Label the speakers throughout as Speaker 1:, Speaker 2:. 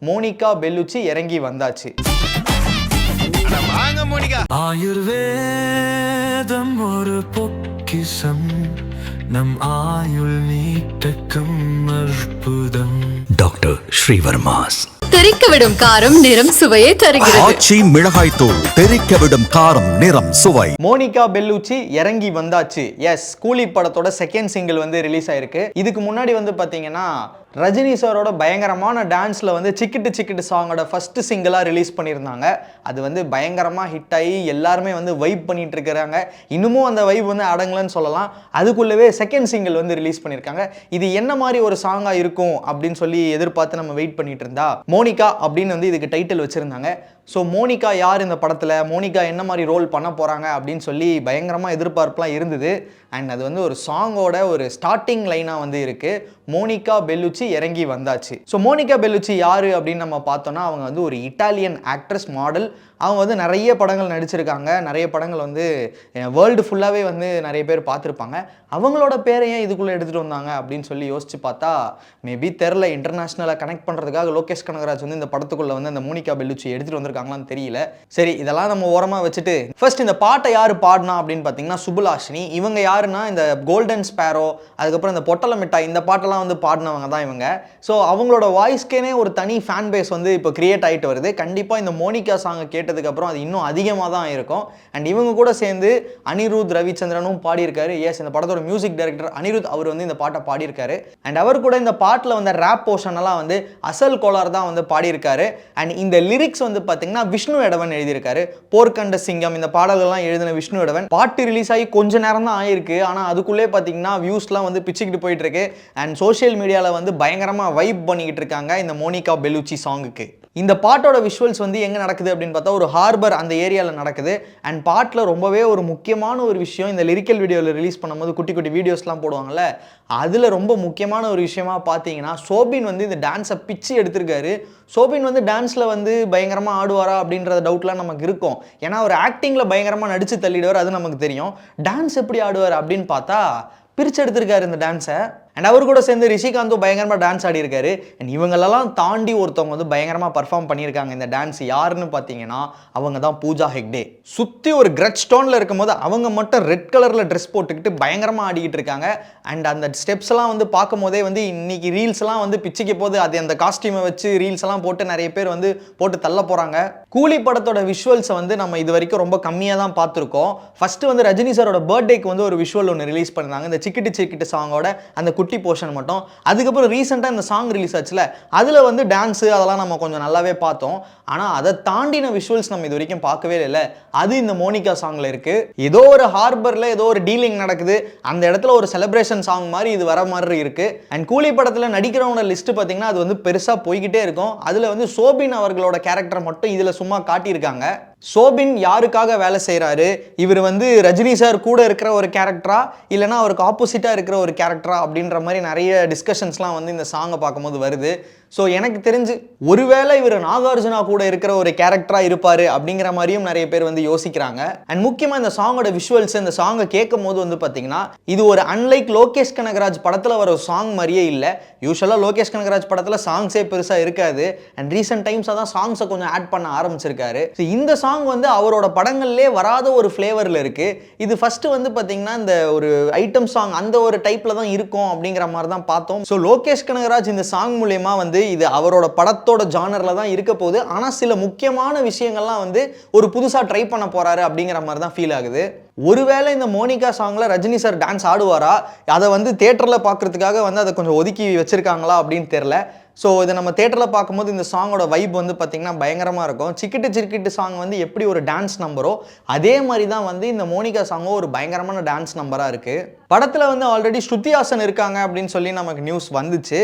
Speaker 1: Monica பெல்லுச்சி இறங்கி வந்தாச்சு.
Speaker 2: ஆயுர்வேதம் ஒரு பொக்கிஷம், நம் ஆயுள் நீட்டக்கும் அற்புதம். டாக்டர் ஸ்ரீவர்மாஸ்.
Speaker 3: தெறிக்கவிடும் காரம் நிறம் சுவையை தருகிறது.
Speaker 4: ஆச்சி மிளகாய் தூள் தெறிக்கவிடும் காரம் நிறம் சுவை.
Speaker 1: மோனிகா பெல்லுச்சி இறங்கி வந்தாச்சு. எஸ், கூலி படத்தோட செகண்ட் சிங்கிள் வந்து ரிலீஸ் ஆயிருக்கு. இதுக்கு முன்னாடி வந்து பாத்தீங்கன்னா ரஜினி சாரோட பயங்கரமான டான்ஸில் வந்து சிக்கிட்டு சிக்கிட்டு சாங்கோட ஃபர்ஸ்ட் சிங்கிளாக ரிலீஸ் பண்ணியிருந்தாங்க. அது வந்து பயங்கரமாக ஹிட் ஆகி எல்லாருமே வந்து வைப் பண்ணிட்டு இருக்கிறாங்க. இன்னமும் அந்த வைப் வந்து அடங்கலன்னு சொல்லலாம். அதுக்குள்ளவே செகண்ட் சிங்கிள் வந்து ரிலீஸ் பண்ணியிருக்காங்க. இது என்ன மாதிரி ஒரு சாங்காக இருக்கும் அப்படின்னு சொல்லி எதிர்பார்த்து நம்ம வெயிட் பண்ணிட்டு இருந்தா மோனிகா அப்படின்னு வந்து இதுக்கு டைட்டில் வச்சுருந்தாங்க. ஸோ மோனிகா யார் இந்த படத்தில், மோனிகா என்ன மாதிரி ரோல் பண்ண போகிறாங்க அப்படின்னு சொல்லி பயங்கரமாக எதிர்பார்ப்புலாம் இருந்தது. அண்ட் அது வந்து ஒரு சாங்கோட ஒரு ஸ்டார்டிங் லைனாக வந்து இருக்குது. மோனிகா பெல்லுச்சி இறங்கி வந்தாச்சு. ஸோ மோனிகா பெல்லுச்சி யார் அப்படின்னு நம்ம பார்த்தோன்னா அவங்க வந்து ஒரு இட்டாலியன் ஆக்ட்ரஸ் மாடல். அவங்க வந்து நிறைய படங்கள் நடிச்சிருக்காங்க. நிறைய படங்கள் வந்து வேர்ல்டு ஃபுல்லாகவே வந்து நிறைய பேர் பார்த்துருப்பாங்க. அவங்களோட பேரை ஏன் இதுக்குள்ளே எடுத்துகிட்டு வந்தாங்க அப்படின்னு சொல்லி யோசிச்சு பார்த்தா மேபி தெரில, இன்டர்நேஷ்னலாக கனெக்ட் பண்ணுறதுக்காக லோகேஷ் கனகராஜ் வந்து இந்த படத்துக்குள்ளே வந்து அந்த மோனிகா பெல்லுச்சி எடுத்துகிட்டு வந்திருக்காங்களான்னு தெரியல. சரி, இதெல்லாம் நம்ம ஓரமாக வச்சுட்டு ஃபர்ஸ்ட் இந்த பாட்டை யார் பாடினா அப்படின்னு பார்த்தீங்கன்னா சுபுலாஷினி. இவங்க யாருன்னா இந்த கோல்டன் ஸ்பேரோ, அதுக்கப்புறம் இந்த பொட்டல மிட்டாய், இந்த பாட்டெல்லாம் வந்து பாடினவங்க தான் இவங்க. ஸோ அவங்களோட வாய்ஸ்க்கேனே ஒரு தனி ஃபேன் பேஸ் வந்து இப்போ கிரியேட் ஆகிட்டு வருது. கண்டிப்பாக இந்த மோனிகா சாங்கை கேட்டதுக்கப்புறம் அது இன்னும் அதிகமாக தான் இருக்கும். அண்ட் இவங்க கூட சேர்ந்து அனிருத் ரவிச்சந்திரனும் பாடியிருக்காரு. எஸ், இந்த படத்தோட மியூசிக் டைரக்டர் அனிருத் அவர் வந்து இந்த பாட்டை பாடியிருக்காரு. அண்ட் அவர் கூட இந்த பாட்டில் வந்து ரேப் போர்ஷன் எல்லாம் வந்து அசல் கோலார் தான் வந்து பாடியிருக்காரு. அண்ட் இந்த லிரிக்ஸ் வந்து பார்த்தீங்கன்னா விஷ்ணு எடவன் எழுதியிருக்காரு. போர்க்கண்ட சிங்கம் இந்த பாடல்கள்லாம் எழுதின விஷ்ணு எடவன். பாட்டு ரிலீஸ் ஆகி கொஞ்ச நேரம் தான் ஆயிருக்கு. ஆனால் அதுக்குள்ளே பார்த்தீங்கன்னா வியூஸ்லாம் வந்து பிச்சுக்கிட்டு போயிட்டு இருக்கு. அண்ட் சோஷியல் மீடியாவில் வந்து பயங்கரமாக வைப் பண்ணிக்கிட்டு இருக்காங்க இந்த மோனிகா பெல்லுச்சி சாங்குக்கு. இந்த பாட்டோட விஷுவல்ஸ் வந்து எங்கே நடக்குது அப்படின்னு பார்த்தா ஒரு ஹார்பர் அந்த ஏரியாவில் நடக்குது. அண்ட் பாட்டில் ரொம்பவே ஒரு முக்கியமான ஒரு விஷயம், இந்த லிரிக்கல் வீடியோவில் ரிலீஸ் பண்ணும்போது குட்டி குட்டி வீடியோஸ்லாம் போடுவாங்கல்ல, அதில் ரொம்ப முக்கியமான ஒரு விஷயமா பார்த்தீங்கன்னா சோபின் வந்து இந்த டான்ஸை பிச்சு எடுத்திருக்காரு. சோபின் வந்து டான்ஸில் வந்து பயங்கரமாக ஆடுவாரா அப்படின்ற டவுட்லாம் நமக்கு இருக்கும். ஏன்னா அவர் ஆக்டிங்கில் பயங்கரமாக நடித்து தள்ளிடுவார், அது நமக்கு தெரியும். டான்ஸ் எப்படி ஆடுவார் அப்படின்னு பார்த்தா பிரித்து எடுத்திருக்காரு இந்த டான்ஸை. அண்ட் அவர் கூட சேர்ந்து ரிஷிகாந்தும் பயங்கரமாக டான்ஸ் ஆடி இருக்காரு. அண்ட் இவங்களெல்லாம் தாண்டி ஒருத்தவங்க வந்து பயங்கரமாக பர்ஃபார்ம் பண்ணியிருக்காங்க இந்த டான்ஸ். யாருன்னு பார்த்தீங்கன்னா அவங்க தான் பூஜா ஹெக்டே. சுற்றி ஒரு கிரட் ஸ்டோனில் இருக்கும்போது அவங்க மட்டும் ரெட் கலரில் ட்ரெஸ் போட்டுக்கிட்டு பயங்கரமாக ஆடிக்கிட்டு இருக்காங்க. அண்ட் அந்த ஸ்டெப்ஸ் எல்லாம் வந்து பார்க்கும் போதே வந்து இன்னைக்கு ரீல்ஸ்லாம் வந்து பிச்சுக்கு போது அது அந்த காஸ்டியூமை வச்சு ரீல்ஸ் எல்லாம் போட்டு நிறைய பேர் வந்து போட்டு தள்ள போகிறாங்க. கூலி படத்தோட விஷுவல்ஸை வந்து நம்ம இது வரைக்கும் ரொம்ப கம்மியாக தான் பார்த்துருக்கோம். ஃபர்ஸ்ட் வந்து ரஜினி சாரோட பர்த்டேக்கு வந்து ஒரு விஷுவல் ஒன்று ரிலீஸ் பண்ணாங்க, இந்த சிக்கிட்டு சிக்கிட்டு சாங்கோட அந்த குட்டி போர்ஷன் மட்டும். அதுக்கப்புறம் ரீசெண்டாக இந்த சாங் ரிலீஸ் ஆச்சுல, அதில் வந்து டான்ஸு அதெல்லாம் நம்ம கொஞ்சம் நல்லாவே பார்த்தோம். ஆனால் அதை தாண்டின விஷுவல்ஸ் நம்ம இது வரைக்கும் பார்க்கவே இல்லை. அது இந்த மோனிகா சாங்கில் இருக்குது. ஏதோ ஒரு ஹார்பரில் ஏதோ ஒரு டீலிங் நடக்குது, அந்த இடத்துல ஒரு செலிப்ரேஷன் சாங் மாதிரி இது வர மாதிரி இருக்குது. அண்ட் கூலி படத்தில் நடிக்கிறவங்களோட லிஸ்ட்டு பார்த்தீங்கன்னா அது வந்து பெருசாக போய்கிட்டே இருக்கும். அதில் வந்து சோபின் அவர்களோட கேரக்டர் மட்டும் இதில் சும்மா காட்டியிருக்காங்க. சோபின் யாருக்காக வேலை செய்கிறாரு, இவர் வந்து ரஜினி சார் கூட இருக்கிற ஒரு கேரக்டரா இல்லைனா அவருக்கு ஆப்போசிட்டாக இருக்கிற ஒரு கேரக்டரா அப்படின்ற மாதிரி நிறைய டிஸ்கஷன்ஸ்லாம் வந்து இந்த சாங்கை பார்க்கும்போது வருது. ஸோ எனக்கு தெரிஞ்சு ஒருவேளை இவர் நாகார்ஜுனா கூட இருக்கிற ஒரு கேரக்டராக இருப்பார் அப்படிங்கிற மாதிரியும் நிறைய பேர் வந்து யோசிக்கிறாங்க. அண்ட் முக்கியமாக இந்த சாங்கோட விஷுவல்ஸ், இந்த சாங்கை கேட்கும் போது வந்து பார்த்தீங்கன்னா இது ஒரு அன்லைக் லோகேஷ் கனகராஜ் படத்தில் வர ஒரு சாங் மாதிரியே இல்லை. யூஸ்வலாக லோகேஷ் கனகராஜ் படத்தில் சாங்ஸே பெருசாக இருக்காது. அண்ட் ரீசெண்ட் டைம்ஸாக தான் சாங்ஸை கொஞ்சம் ஆட் பண்ண ஆரம்பிச்சிருக்காரு. ஸோ இந்த சாங் வந்து அவரோட படங்கள்லே வராத ஒரு ஃப்ளேவரில் இருக்குது. இது ஃபஸ்ட்டு வந்து பார்த்தீங்கன்னா இந்த ஒரு ஐட்டம் சாங் அந்த ஒரு டைப்பில் தான் இருக்கும் அப்படிங்கிற மாதிரி தான் பார்த்தோம். ஸோ லோகேஷ் கனகராஜ் இந்த சாங் மூலயமா வந்து இது அவரோட படத்தோட ஜானரில் தான் இருக்க போகுது. ஆனால் சில முக்கியமான விஷயங்கள்லாம் வந்து ஒரு புதுசாக ட்ரை பண்ண போகிறாரு அப்படிங்கிற மாதிரி தான் ஃபீல் ஆகுது. ஒருவேளை இந்த மோனிகா சாங்கில் ரஜினி சார் டான்ஸ் ஆடுவாரா, அதை வந்து தேட்டரில் பார்க்குறதுக்காக வந்து அதை கொஞ்சம் ஒதுக்கி வச்சுருக்காங்களா அப்படின்னு தெரில. ஸோ இதை நம்ம தேட்டரில் பார்க்கும்போது இந்த சாங்கோட வைப் வந்து பார்த்திங்கன்னா பயங்கரமாக இருக்கும். சிக்கிட்டு சிக்கிட்டு சாங் வந்து எப்படி ஒரு டான்ஸ் நம்பரோ அதே மாதிரி தான் வந்து இந்த மோனிகா சாங்கும் ஒரு பயங்கரமான டான்ஸ் நம்பராக இருக்குது. படத்தில் வந்து ஆல்ரெடி ஸ்ருதி ஹாசன் இருக்காங்க அப்படின்னு சொல்லி நமக்கு நியூஸ் வந்துச்சு.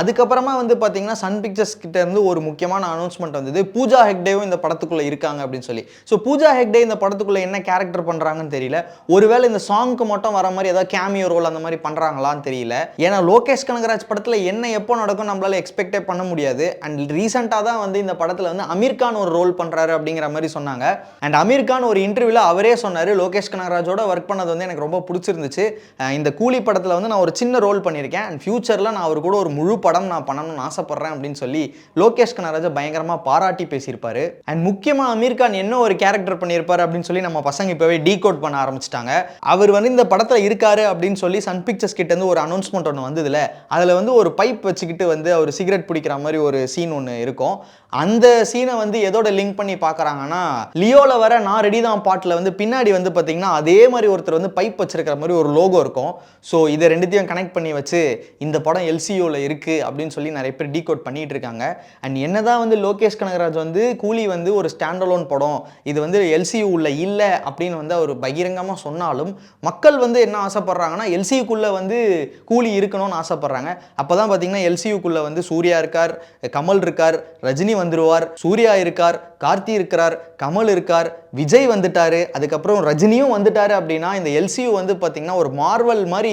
Speaker 1: அதுக்கப்புறமா வந்து பார்த்தீங்கன்னா சன் பிக்சர்ஸ் கிட்ட இருந்து ஒரு முக்கியமான அனௌன்ஸ்மெண்ட் வந்தது, பூஜா ஹெக்டேவும் இந்த படத்துக்குள்ளே இருக்காங்க அப்படின்னு சொல்லி. ஸோ பூஜா ஹெக்டே இந்த படத்துக்குள்ளே என்ன கேரக்டர் பண்ணுறாங்கன்னு தெரியல. ஒருவேளை இந்த சாங்க்கு மட்டும் வர மாதிரி ஏதாவது கேமியோ ரோல் அந்த மாதிரி பண்ணுறாங்களான்னு தெரியல. ஏன்னா லோகேஷ் கனகராஜ் படத்தில் என்ன எப்போ நடக்கும் நம்மளால எக்ஸ்பெக்டே பண்ண முடியாது. அண்ட் ரீசெண்டாக தான் வந்து இந்த படத்தில் வந்து அமீர் கான் ஒரு ரோல் பண்ணுறாரு அப்படிங்கிற மாதிரி சொன்னாங்க. அண்ட் அமீர் கான் ஒரு இன்டர்வியூவில் அவரே சொன்னார், லோகேஷ் கனகராஜோட ஒர்க் பண்ணது வந்து எனக்கு ரொம்ப பிடிச்சிருந்துச்சு. இந்த கூலி படத்தில் வந்து நான் ஒரு சின்ன ரோல் பண்ணியிருக்கேன் அண்ட் ஃபியூச்சரில் நான் அவர் கூட ஒரு முழு படம் நான் பண்ணணும்னு ஆசைப்பட்றேன் அப்படின்னு சொல்லி லோகேஷ் கனகராஜ் பயங்கரமாக பாராட்டி பேசியிருப்பாரு. அண்ட் முக்கியமாக அமீர் கான் என்ன ஒரு கேரக்டர் பண்ணியிருப்பாரு அப்படின்னு சொல்லி நம்ம பசங்க இப்போவே டீகோட் பண்ண ஆரம்பிச்சிட்டாங்க. அவர் வந்து இந்த படத்தில் இருக்காரு அப்படின்னு சொல்லி சன் பிக்சர்ஸ் கிட்ட இருந்து ஒரு அனௌன்ஸ்மெண்ட் ஒன்று வந்ததுல அதில் வந்து ஒரு பைப் வச்சுக்கிட்டு வந்து அவர் சிகரெட் பிடிக்கிற மாதிரி ஒரு சீன் ஒன்று இருக்கும். அந்த சீனை வந்து எதோட லிங்க் பண்ணி பார்க்குறாங்கன்னா லியோவில் வர நான் ரெடி தான் பாட்டில் வந்து பின்னாடி வந்து பார்த்தீங்கன்னா அதே மாதிரி ஒருத்தர் வந்து பைப் வச்சிருக்கிற மாதிரி ஒரு லோகோ இருக்கும். ஸோ இதை ரெண்டுத்தையும் கனெக்ட் பண்ணி வச்சு இந்த படம் எல்சியூவில் இருக்குது அப்படின்னு சொல்லி நிறைய பேர் டீகோட் பண்ணிட்டு இருக்காங்க. அண்ட் என்னதான் வந்து லோகேஷ் கனகராஜ் வந்து கூலி வந்து ஒரு ஸ்டாண்டலோன் படம், இது வந்து எல்சியூ உள்ள இல்லை அப்படின்னு வந்து அவர் பகிரங்கமாக சொன்னாலும் மக்கள் வந்து என்ன ஆசைப்படுறாங்கன்னா எல்சியூக்குள்ளே வந்து கூலி இருக்கணும்னு ஆசைப்படுறாங்க. அப்போ தான் பார்த்தீங்கன்னா எல்சியூக்குள்ளே வந்து சூர்யா இருக்கார், கமல் இருக்கார், ரஜினி வந்துருவார், சூர்யா இருக்கார், கார்த்தி இருக்கிறார், கமல் இருக்கார், விஜய் வந்துட்டாரு, அதுக்கப்புறம் ரஜினியும் வந்துட்டாரு. அப்படின்னா இந்த எல்சியூ வந்து பார்த்தீங்கன்னா ஒரு மார்வல் மாதிரி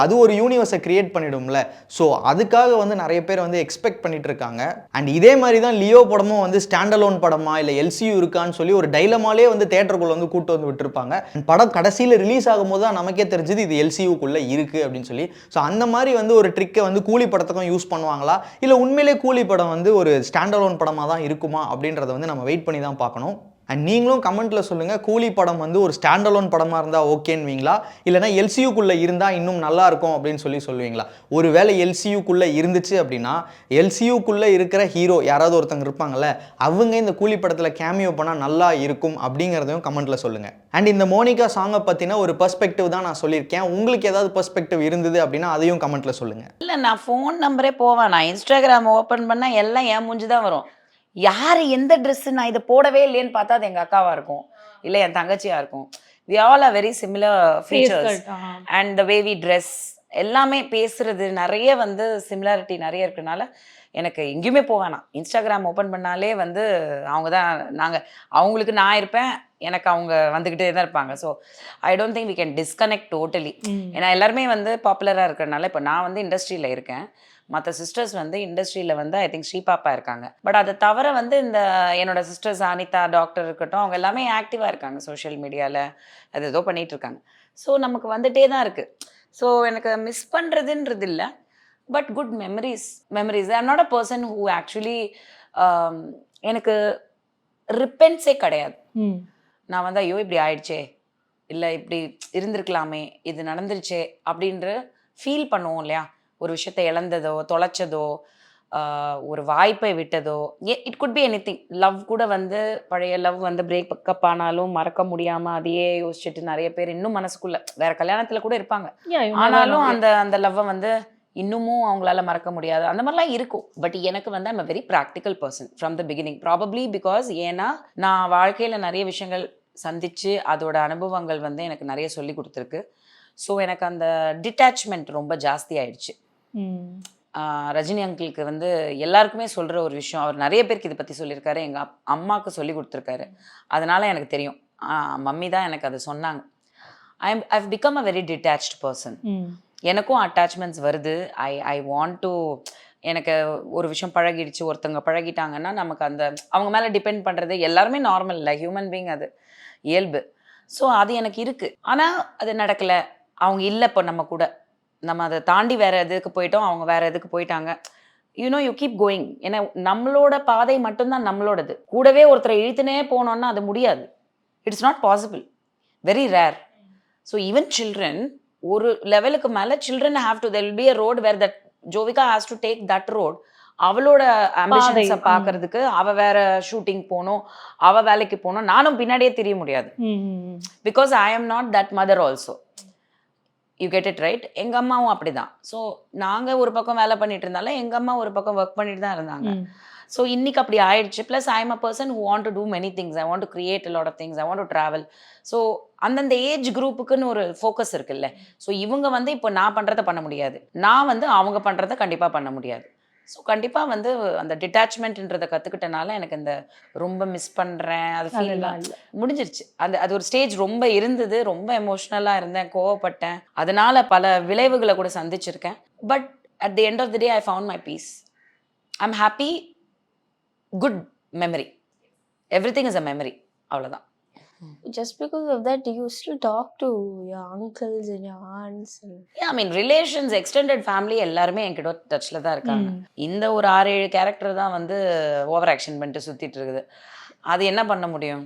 Speaker 1: அது ஒரு யூனிவர்ஸை கிரியேட் பண்ணிடும்ல. ஸோ அதுக்காக வந்து நிறைய பேர் வந்து எக்ஸ்பெக்ட் பண்ணிட்டு இருக்காங்க. அண்ட் இதே மாதிரி தான் லியோ படமும் வந்து ஸ்டாண்டலோன் படமா இல்லை எல்சியூ இருக்கான்னு சொல்லி ஒரு டைலமாலே வந்து தேட்டருக்குள்ள வந்து கூட்டு வந்து விட்டுருப்பாங்க. படம் கடைசியில் ரிலீஸ் ஆகும்போது தான் நமக்கே தெரிஞ்சது இது எல்சியூக்குள்ள இருக்கு அப்படின்னு சொல்லி. ஸோ அந்த மாதிரி வந்து ஒரு ட்ரிக்கை வந்து கூலி படத்துக்கும் யூஸ் பண்ணுவாங்களா இல்லை உண்மையிலே கூலி படம் வந்து ஒரு ஸ்டாண்டலோன் படமாக தான் இருக்குமா அப்படின்றத வந்து நம்ம வெயிட் பண்ணி தான் பார்க்கணும். அண்ட் நீங்களும் கமெண்ட்ல சொல்லுங்க, கூலி படம் வந்து ஒரு ஸ்டாண்டலோன் படமா இருந்தா ஓகேன்னுவீங்களா இல்லைனா எல்சியூக்குள்ள இருந்தா இன்னும் நல்லா இருக்கும் அப்படின்னு சொல்லுவீங்களா? ஒருவேளை எல்சியூக்குள்ள இருந்துச்சு அப்படின்னா எல்சியூக்குள்ள இருக்கிற ஹீரோ யாராவது ஒருத்தங்க இருப்பாங்கல்ல, அவங்க இந்த கூலி படத்துல கேமியோ பண்ணா நல்லா இருக்கும் அப்படிங்கிறதையும் கமெண்ட்ல சொல்லுங்க. அண்ட் இந்த மோனிகா சாங்கை பத்தின ஒரு பெர்ஸ்பெக்டிவ் தான் நான் சொல்லியிருக்கேன். உங்களுக்கு ஏதாவது பெர்ஸ்பெக்டிவ் இருந்தது அப்படின்னா அதையும் கமெண்ட்ல சொல்லுங்க.
Speaker 5: இல்லை, நான் ஃபோன் நம்பரே போவேன், நான் இன்ஸ்டாகிராம் ஓப்பன் பண்ணால் எல்லாம் என் மூஞ்சி தான் வரும். யார் எந்த ட்ரெஸ்ஸு நான் இதை போடவே இல்லையேன்னு பார்த்தா அது எங்கள் அக்காவாக இருக்கும், இல்லை என் தங்கச்சியாக இருக்கும். We all are very similar features and the way we dress எல்லாமே பேசுறது நிறைய வந்து சிமிலாரிட்டி நிறைய இருக்கிறதுனால எனக்கு எங்கேயுமே போவேணாம். இன்ஸ்டாகிராம் ஓப்பன் பண்ணாலே வந்து அவங்க தான் அவங்களுக்கு நான் இருப்பேன், எனக்கு அவங்க வந்துக்கிட்டே தான் இருப்பாங்க. So I don't think we can disconnect totally. ஏன்னா எல்லாருமே வந்து பாப்புலராக இருக்கிறதுனால இப்போ நான் வந்து இண்டஸ்ட்ரியில் இருக்கேன், மற்ற சிஸ்டர்ஸ் வந்து இண்டஸ்ட்ரியில் வந்து ஐ திங்க் ஸ்ரீபாப்பா இருக்காங்க. பட் அதை தவிர வந்து இந்த என்னோட சிஸ்டர்ஸ் அனிதா டாக்டர் இருக்கட்டும், அவங்க எல்லாமே ஆக்டிவாக இருக்காங்க சோஷியல் மீடியாவில், அது ஏதோ பண்ணிகிட்டு இருக்காங்க. ஸோ நமக்கு வந்துட்டே தான் இருக்குது. ஸோ எனக்கு மிஸ் பண்ணுறதுன்றது இல்லை, but good memories. I'm not a person who actually எனக்கு ரிப்பென்ஸே கிடையாது. நான் வந்து ஐயோ இப்படி ஆயிடுச்சே, இல்லை இப்படி இருந்திருக்கலாமே, இது நடந்துருச்சே அப்படின்ற ஃபீல் பண்ணுவோம் இல்லையா? ஒரு விஷயத்தை இழந்ததோ தொலைச்சதோ ஒரு வாய்ப்பை விட்டதோ, it could be anything. Love கூட வந்து பழைய லவ் வந்து பிரேக்கப் ஆனாலும் மறக்க முடியாமல் அதையே யோசிச்சுட்டு நிறைய பேர் இன்னும் மனசுக்குள்ள வேற கல்யாணத்தில் கூட இருப்பாங்க, ஆனாலும் அந்த லவ்வை வந்து இன்னமும் அவங்களால மறக்க முடியாது, அந்த மாதிரிலாம் இருக்கும். பட் எனக்கு வந்து I'm a very practical person from the beginning. Probably because ஏன்னா நான் வாழ்க்கையில் நிறைய விஷயங்கள் சந்திச்சு அதோட அனுபவங்கள் வந்து எனக்கு நிறைய சொல்லி கொடுத்துருக்கு. ஸோ எனக்கு அந்த டிட்டாச்மெண்ட் ரொம்ப ஜாஸ்தி ஆயிடுச்சு. ரஜினி அங்கிளுக்கு வந்து எல்லாருக்குமே சொல்கிற ஒரு விஷயம், அவர் நிறைய பேருக்கு இதை பற்றி சொல்லியிருக்காரு, எங்கள் அம்மாவுக்கு சொல்லி கொடுத்துருக்காரு, அதனால் எனக்கு தெரியும். மம்மி தான் எனக்கு அதை சொன்னாங்க. I've become a very detached person. எனக்கும் அட்டாச்மெண்ட்ஸ் வருது. ஐ வாண்ட் டு, எனக்கு ஒரு விஷயம் பழகிடுச்சு, ஒருத்தங்க பழகிட்டாங்கன்னா நமக்கு அந்த அவங்க மேலே டிபெண்ட் பண்ணுறது எல்லாருமே நார்மல் இல்லை, ஹியூமன் பீயிங், அது இயல்பு. ஸோ அது எனக்கு இருக்குது. ஆனால் அது நடக்கலை, அவங்க இல்லை, இப்போ நம்ம கூட நம்ம அதை தாண்டி வேறு எதுக்கு போயிட்டோம், அவங்க வேறு எதுக்கு போயிட்டாங்க. You keep going. ஏன்னா நம்மளோட பாதை மட்டும்தான் நம்மளோடது. கூடவே ஒருத்தரை இழுத்துனே போனோன்னா அது முடியாது. It's not possible, very rare. So even children, ஒரு லெவலுக்கு மேலே children have to, there will be a road where that Jovika has to take that road. அவளோட ஆம்பிஷன்ஸை பார்க்கறதுக்கு அவ வேற ஷூட்டிங் போகணும், அவ வேலைக்கு போகணும், நானும் பின்னாடியே தெரிய முடியாது. Because I am not that mother also. You get it right? எங்கள் அம்மாவும் அப்படிதான். ஸோ நாங்கள் ஒரு பக்கம் வேலை பண்ணிட்டு இருந்தாலும் எங்கள் அம்மா ஒரு பக்கம் ஒர்க் பண்ணிட்டு தான் இருந்தாங்க. ஸோ இன்னைக்கு அப்படி ஆயிடுச்சு. Plus I am a person who want to do many things. I want to create a lot of things. I want to travel. So அந்தந்த ஏஜ் குரூப்புக்குன்னு ஒரு ஃபோக்கஸ் இருக்குல்ல. ஸோ இவங்க வந்து இப்போ நான் பண்ணுறதை பண்ண முடியாது, நான் வந்து அவங்க பண்ணுறதை கண்டிப்பாக பண்ண முடியாது. ஸோ கண்டிப்பாக வந்து அந்த டிட்டாச்மெண்ட்ன்றதை கற்றுக்கிட்டனால எனக்கு இந்த ரொம்ப மிஸ் பண்ணுறேன் அது ஃபீல்லாம் முடிஞ்சிருச்சு. அது ஒரு ஸ்டேஜ் ரொம்ப இருந்தது, ரொம்ப எமோஷ்னலாக இருந்தேன், கோவப்பட்டேன், அதனால பல விளைவுகளை கூட சந்திச்சிருக்கேன். But at the end of the day I found my piece. I am happy. Good memory, every thing is a memory, அவ்வளோதான்.
Speaker 6: Just because of that, you still talk to your uncles and your aunts. And...
Speaker 5: I mean relations extended family எல்லாருமே என்கிட்ட டச்சில் தான் இருக்காங்க. இந்த ஒரு 6-7 character தான் வந்து over action பண்ணிட்டு சுற்றிட்டு இருக்குது. அது என்ன பண்ண முடியும்?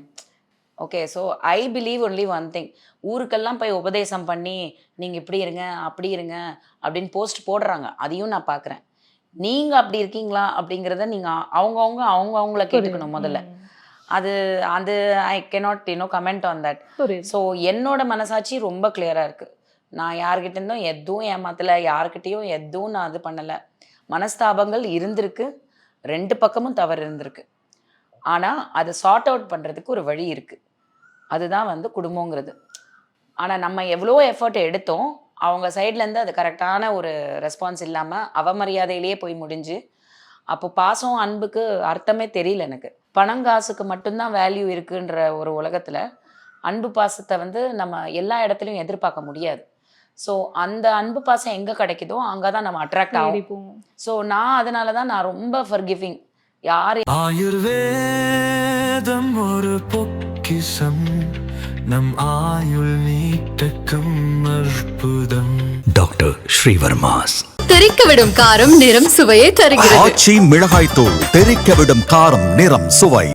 Speaker 5: Okay, so I believe only one thing. ஊருக்கெல்லாம் போய் உபதேசம் பண்ணி நீங்கள் இப்படி இருங்க அப்படி இருங்க அப்படின்னு போஸ்ட் போடுறாங்க, அதையும் நான் பார்க்குறேன். நீங்கள் அப்படி இருக்கீங்களா அப்படிங்கிறத நீங்கள் அவங்கவுங்கள கேட்டுக்கணும் முதல்ல. அது அது I cannot comment on that. So என்னோட மனசாட்சி ரொம்ப கிளியராக இருக்குது. நான் யார்கிட்ட இருந்தும் எதுவும் ஏமாத்தலை, யார்கிட்டையும் எதுவும் நான் இது பண்ணலை. மனஸ்தாபங்கள் இருந்திருக்கு, 2 பக்கமும் தவறு இருந்திருக்கு. ஆனால் அதை சார்ட் அவுட் பண்ணுறதுக்கு ஒரு வழி இருக்குது. அதுதான் வந்து குடும்பங்கிறது. ஆனால் நம்ம எவ்வளோ எஃபர்ட் எடுத்தோம், அவங்க சைட்லேருந்து அது கரெக்டான ஒரு ரெஸ்பான்ஸ் இல்லாமல் அவமரியாதையிலேயே போய் முடிஞ்சு, அப்போ பாசம் அன்புக்கு அர்த்தமே தெரியல எனக்கு. பணங்காசுக்கு மட்டும்தான் வேல்யூ இருக்குன்ற ஒரு உலகத்தில் அன்பு பாசத்தை வந்து நம்ம எல்லா இடத்துலையும் எதிர்பார்க்க முடியாது. ஸோ அந்த அன்பு பாசம் எங்கே கிடைக்குதோ அங்கே தான் நம்ம அட்ராக்ட் ஆகும். ஸோ நான் அதனால தான் நான் ரொம்ப ஃபர்கிவிங். யார்
Speaker 2: ஆயுர்வேதம் ஒரு பொக்கிஷம், நம் ஆயுள் நீட்டக்கும் அற்புதம். டாக்டர் ஸ்ரீவர்மாஸ்.
Speaker 3: தெறிக்கவிடும் காரம் நிறம் சுவையை தருகிறது.
Speaker 4: ஆச்சி மிளகாய் தூள் தெறிக்கவிடும் காரம் நிறம் சுவை.